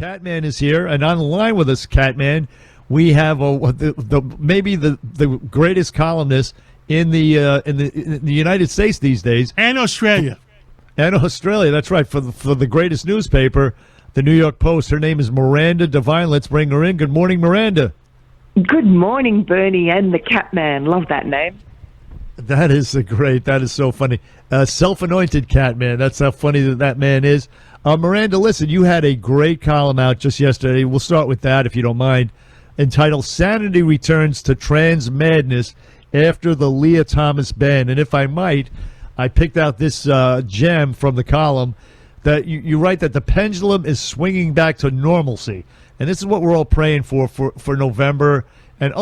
Catman is here, and on the line with us, Catman, we have maybe the greatest columnist in the United States these days, and Australia, That's right, for the greatest newspaper, the New York Post. Her name is Miranda Devine. Let's bring her in. Good morning, Miranda. Good morning, Bernie and the Catman. Love that name. That is great. That is so funny. Self-anointed Catman. That's how funny that man is. Miranda, listen, you had a great column out just yesterday. We'll start with that, if you don't mind, entitled Sanity Returns to Trans Madness After the Leah Thomas Ban. And if I might, I picked out this gem from the column that you write that the pendulum is swinging back to normalcy. And this is what we're all praying for November and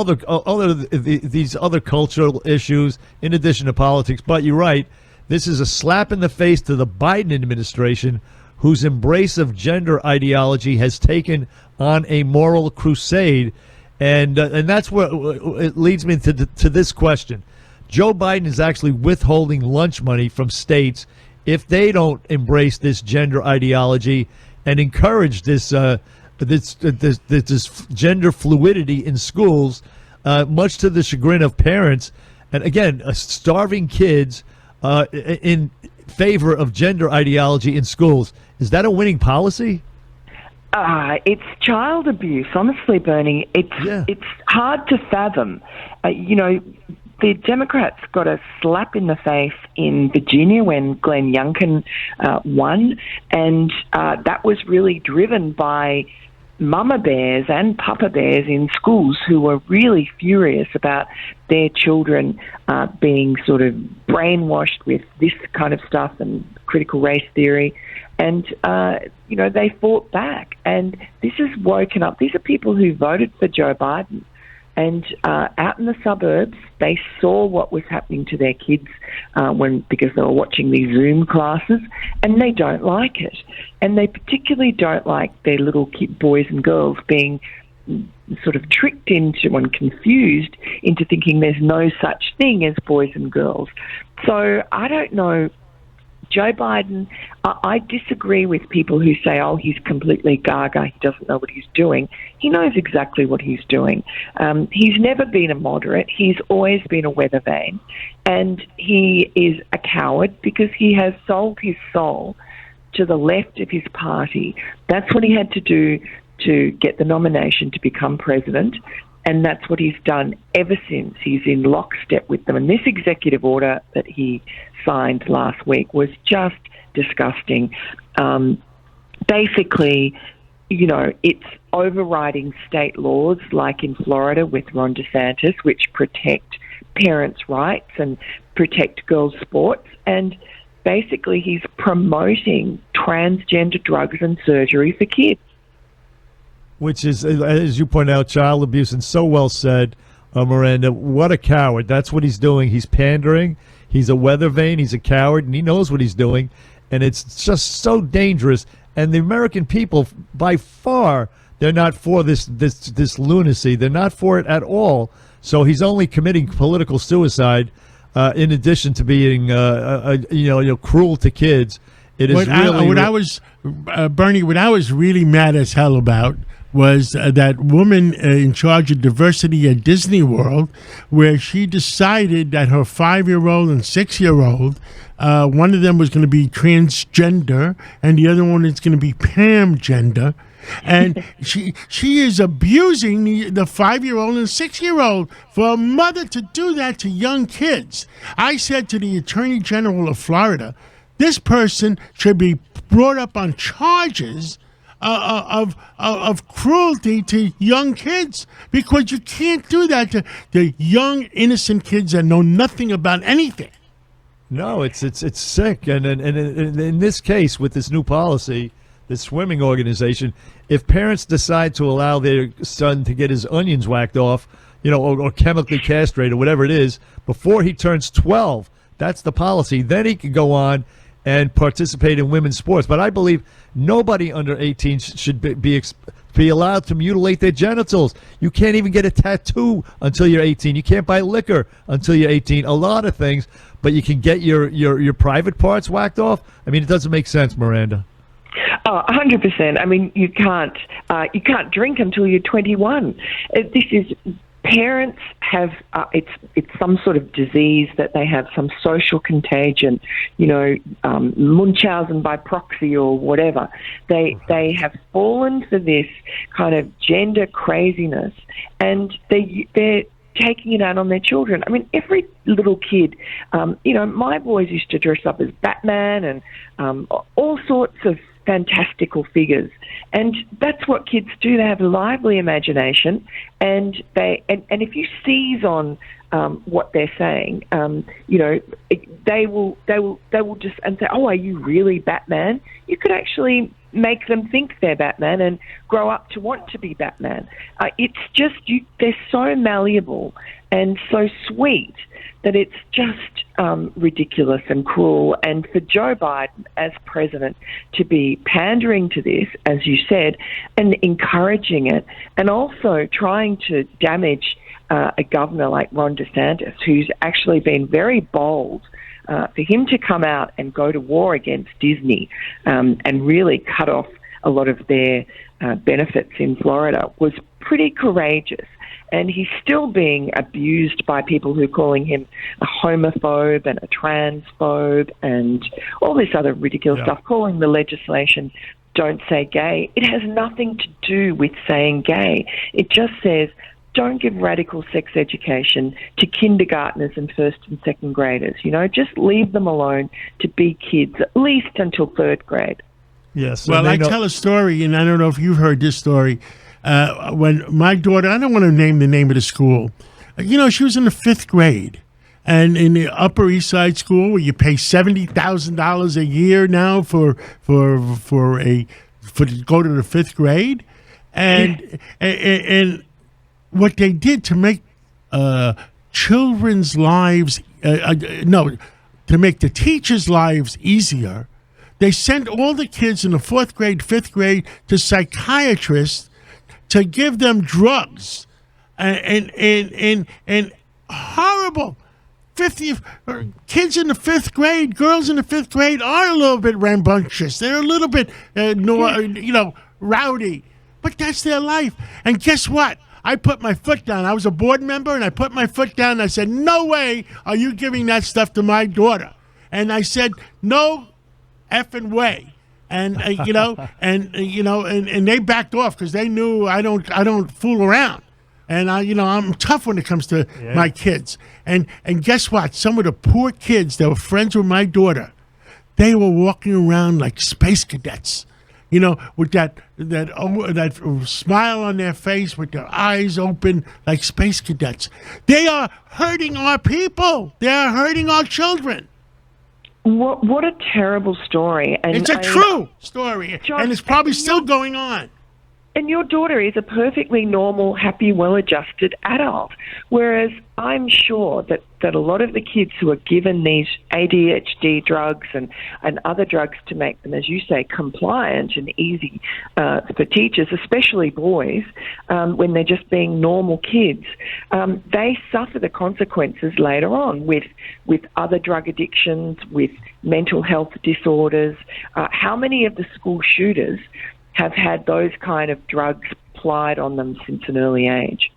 these other cultural issues in addition to politics. But you're right, this is a slap in the face to the Biden administration, whose embrace of gender ideology has taken on a moral crusade. And that's what it leads me to this question. Joe Biden is actually withholding lunch money from states if they don't embrace this gender ideology and encourage this gender fluidity in schools, much to the chagrin of parents. And again, starving kids in favor of gender ideology in schools. Is that a winning policy? It's child abuse, honestly, Bernie. It's hard to fathom. The Democrats got a slap in the face in Virginia when Glenn Youngkin won, and that was really driven by mama bears and papa bears in schools who were really furious about their children being sort of brainwashed with this kind of stuff and critical race theory. And, they fought back. And this has woken up. These are people who voted for Joe Biden. And out in the suburbs, they saw what was happening to their kids because they were watching these Zoom classes, and they don't like it. And they particularly don't like their little boys and girls being sort of tricked into and confused into thinking there's no such thing as boys and girls. So I don't know. Joe Biden, I disagree with people who say, oh, he's completely gaga, he doesn't know what he's doing. He knows exactly what he's doing. He's never been a moderate. He's always been a weather vane. And he is a coward because he has sold his soul to the left of his party. That's what he had to do to get the nomination to become president. And that's what he's done ever since. He's in lockstep with them. And this executive order that he signed last week was just disgusting. Basically, it's overriding state laws like in Florida with Ron DeSantis, which protect parents' rights and protect girls' sports. And basically, he's promoting transgender drugs and surgery for kids. Which is, as you point out, child abuse, and so well said, Miranda. What a coward. That's what he's doing. He's pandering. He's a weather vane. He's a coward, and he knows what he's doing. And it's just so dangerous. And the American people, by far, they're not for this lunacy. They're not for it at all. So he's only committing political suicide in addition to being, cruel to kids. It is Bernie, what I was really mad as hell about was that woman in charge of diversity at Disney World, where she decided that her 5-year-old and 6-year-old, one of them was going to be transgender and the other one is going to be pamgender. And she is abusing the 5-year-old and 6-year-old for a mother to do that to young kids. I said to the Attorney General of Florida, this person should be brought up on charges of cruelty to young kids, because you can't do that to young innocent kids that know nothing about anything. No, it's sick, and in this case with this new policy, this swimming organization, if parents decide to allow their son to get his onions whacked off, or chemically castrated, whatever it is, before he turns 12, that's the policy. Then he can go on and participate in women's sports. But I believe nobody under 18 should be allowed to mutilate their genitals. You can't even get a tattoo until you're 18. You can't buy liquor until you're 18. A lot of things, but you can get your private parts whacked off. I mean, it doesn't make sense, Miranda. Oh, 100%. I mean, you can't drink until you're 21. This is parents have it's some sort of disease that they have, some social contagion, Munchausen by proxy or whatever. They have fallen for this kind of gender craziness, and they're taking it out on their children. I mean, every little kid, my boys used to dress up as Batman and all sorts of fantastical figures, and that's what kids do. They have a lively imagination, and if you seize on what they're saying, they will just and say, "Oh, are you really Batman?" You could actually make them think they're Batman and grow up to want to be Batman. It's just they're so malleable and so sweet that it's just ridiculous and cruel. And for Joe Biden as president to be pandering to this, as you said, and encouraging it, and also trying to damage a governor like Ron DeSantis, who's actually been very bold, for him to come out and go to war against Disney and really cut off a lot of their benefits in Florida was pretty courageous. And he's still being abused by people who are calling him a homophobe and a transphobe and all this other ridiculous stuff, calling the legislation "Don't Say Gay." It has nothing to do with saying gay. It just says don't give radical sex education to kindergartners and first and second graders. Just leave them alone to be kids, at least until third grade. Yes. Well, I tell a story, and I don't know if you've heard this story. When my daughter, I don't want to name the name of the school, she was in the 5th grade. And in the Upper East Side school, where you pay $70,000 a year now for to go to the 5th grade, and what they did to make children's lives, to make the teachers' lives easier, they sent all the kids in the 4th grade, 5th grade to psychiatrists to give them drugs, and horrible. 50 kids in the 5th grade, girls in the 5th grade are a little bit rambunctious. They're a little bit, rowdy, but that's their life. And guess what? I put my foot down. I was a board member, and I put my foot down, and I said, "No way are you giving that stuff to my daughter." And I said, "No effing way." And and they backed off because they knew I don't fool around, and I'm tough when it comes to my kids. And guess what? Some of the poor kids that were friends with my daughter, they were walking around like space cadets, with that smile on their face, with their eyes open like space cadets. They are hurting our people. They are hurting our children. What a terrible story. And it's a true story, John, and it's probably still going on. And your daughter is a perfectly normal, happy, well-adjusted adult, whereas I'm sure that a lot of the kids who are given these ADHD drugs and other drugs to make them, as you say, compliant and easy for teachers, especially boys, when they're just being normal kids, they suffer the consequences later on with other drug addictions, with mental health disorders. How many of the school shooters have had those kind of drugs applied on them since an early age?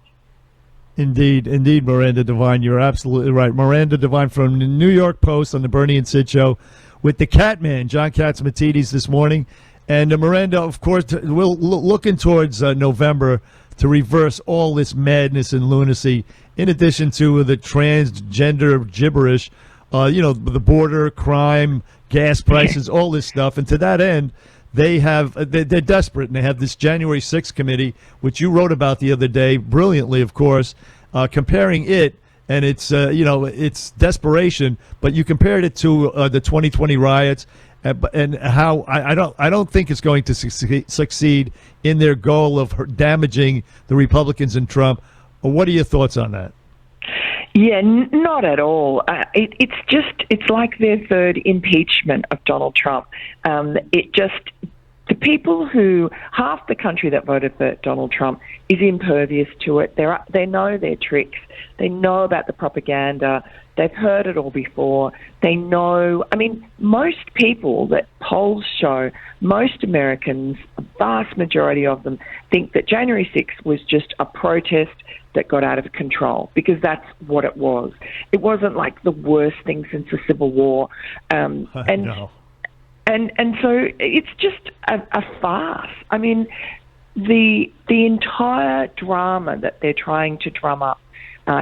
Indeed, Miranda Devine, you're absolutely right. Miranda Devine from the New York Post on the Bernie and Sid show with the Catman, John Catsimatidis, this morning. And Miranda, of course, we're looking towards November to reverse all this madness and lunacy, in addition to the transgender gibberish, the border, crime, gas prices, all this stuff. And to that end, they're desperate, and they have this January 6th committee, which you wrote about the other day, brilliantly, of course, comparing it, and it's desperation, but you compared it to the 2020 riots, and how I don't think it's going to succeed in their goal of damaging the Republicans and Trump. What are your thoughts on that? Yeah, not at all. It's like their third impeachment of Donald Trump. The people who, half the country that voted for Donald Trump is impervious to it. They know their tricks. They know about the propaganda. They've heard it all before. They know. I mean, most people that polls show, most Americans, a vast majority of them, think that January 6th was just a protest that got out of control, because that's what it was. It wasn't like the worst thing since the Civil War. No. And so it's just a farce. I mean, the entire drama that they're trying to drum up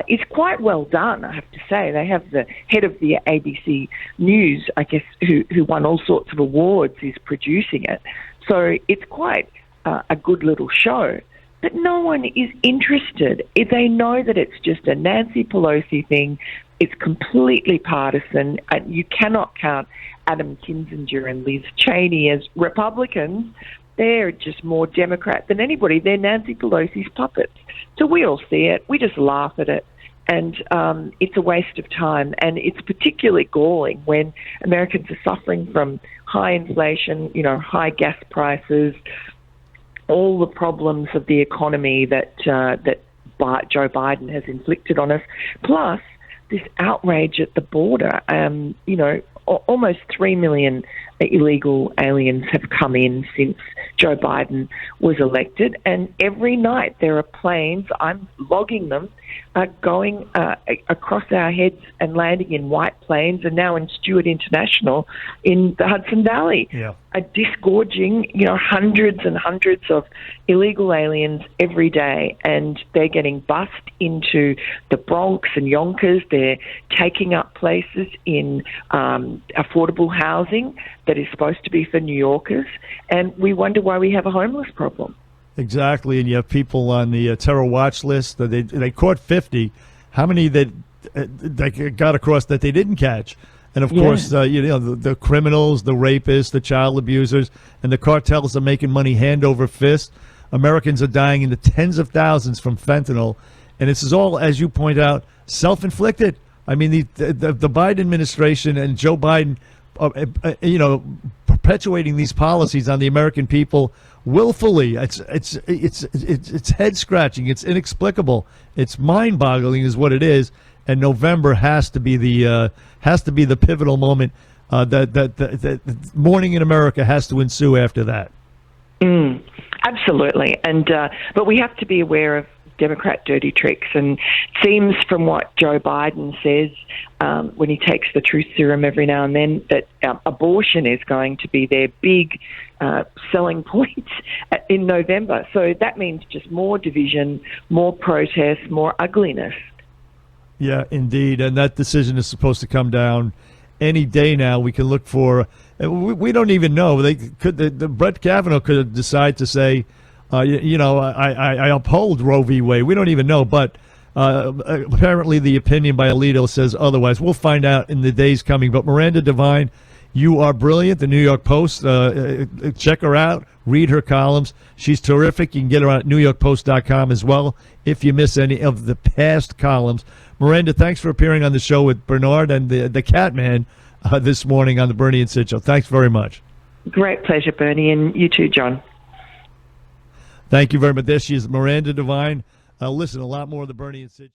is quite well done, I have to say. They have the head of the ABC News, I guess, who won all sorts of awards, is producing it. So it's quite a good little show. But no one is interested. They know that it's just a Nancy Pelosi thing. It's completely partisan. You cannot count Adam Kinzinger and Liz Cheney as Republicans. They're just more Democrat than anybody. They're Nancy Pelosi's puppets. So we all see it. We just laugh at it. And it's a waste of time. And it's particularly galling when Americans are suffering from high inflation, high gas prices, all the problems of the economy that Joe Biden has inflicted on us, plus this outrage at the border. Almost 3 million illegal aliens have come in since Joe Biden was elected, and every night there are planes, I'm logging them, going across our heads and landing in White Plains and now in Stewart International in the Hudson Valley. Yeah. Disgorging, hundreds and hundreds of illegal aliens every day, and they're getting bussed into the Bronx and Yonkers. They're taking up places in affordable housing that is supposed to be for New Yorkers, and we wonder why we have a homeless problem. Exactly, and you have people on the terror watch list. They caught 50. How many they got across that they didn't catch? And, of course, the criminals, the rapists, the child abusers, and the cartels are making money hand over fist. Americans are dying in the tens of thousands from fentanyl. And this is all, as you point out, self-inflicted. I mean, the Biden administration and Joe Biden, perpetuating these policies on the American people willfully. It's head-scratching. It's inexplicable. It's mind-boggling is what it is. And November has to be the pivotal moment. That morning in America has to ensue after that. Absolutely, and but we have to be aware of Democrat dirty tricks. And it seems from what Joe Biden says when he takes the truth serum every now and then that abortion is going to be their big selling point in November. So that means just more division, more protests, more ugliness. Yeah, indeed. And that decision is supposed to come down any day now. We can look for, we don't even know. Brett Kavanaugh could decide to say, I uphold Roe v. Wade. We don't even know. But apparently the opinion by Alito says otherwise. We'll find out in the days coming. But Miranda Devine, you are brilliant. The New York Post, check her out. Read her columns. She's terrific. You can get her on NewYorkPost.com as well if you miss any of the past columns. Miranda, thanks for appearing on the show with Bernard and the Cat Man this morning on the Bernie and Sid Show. Thanks very much. Great pleasure, Bernie, and you too, John. Thank you very much. There she is, Miranda Devine. Listen, a lot more of the Bernie and Sid